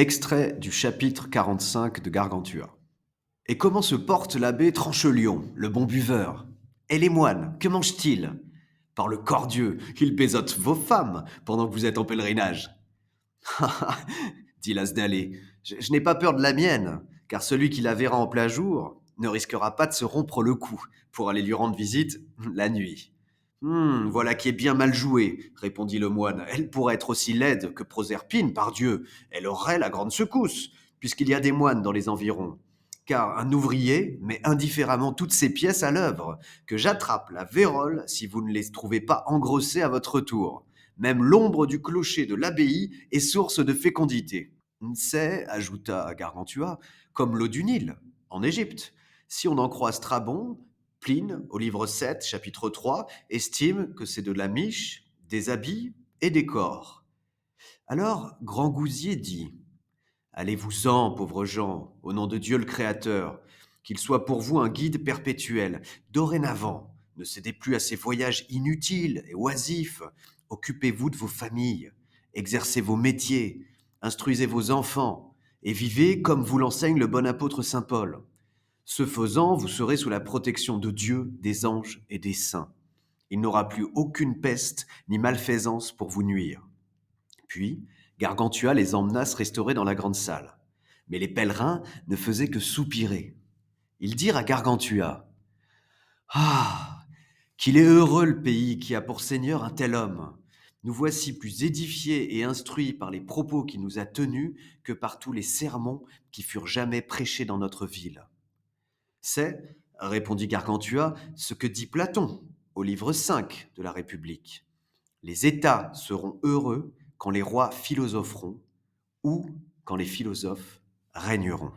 Extrait du chapitre 45 de Gargantua. Et comment se porte l'abbé Tranchelion, le bon buveur? Et les moines, que mangent-ils? Par le corps Dieu, ils baisotent vos femmes pendant que vous êtes en pèlerinage. Dit l'as d'aller, je n'ai pas peur de la mienne, car celui qui la verra en plein jour ne risquera pas de se rompre le cou pour aller lui rendre visite la nuit. Voilà qui est bien mal joué, répondit le moine. Elle pourrait être aussi laide que Proserpine, par Dieu. Elle aurait la grande secousse, puisqu'il y a des moines dans les environs. Car un ouvrier met indifféremment toutes ses pièces à l'œuvre, que j'attrape la vérole si vous ne les trouvez pas engrossées à votre tour. Même l'ombre du clocher de l'abbaye est source de fécondité. C'est, ajouta Gargantua, comme l'eau du Nil, en Égypte. Si on en croit Strabon, Pline, au livre 7, chapitre 3, estime que c'est de la miche, des habits et des corps. Alors Grand Gousier dit: Allez-vous-en, pauvres gens, au nom de Dieu le Créateur, qu'il soit pour vous un guide perpétuel. Dorénavant, ne cédez plus à ces voyages inutiles et oisifs. Occupez-vous de vos familles, exercez vos métiers, instruisez vos enfants, et vivez comme vous l'enseigne le bon apôtre saint Paul. Ce faisant, vous serez sous la protection de Dieu, des anges et des saints. Il n'aura plus aucune peste ni malfaisance pour vous nuire. Puis, Gargantua les emmena se restaurer dans la grande salle. Mais les pèlerins ne faisaient que soupirer. Ils dirent à Gargantua: Ah, qu'il est heureux le pays qui a pour seigneur un tel homme. Nous voici plus édifiés et instruits par les propos qu'il nous a tenus que par tous les sermons qui furent jamais prêchés dans notre ville. C'est, répondit Gargantua, ce que dit Platon au livre 5 de la République. Les États seront heureux quand les rois philosopheront ou quand les philosophes régneront.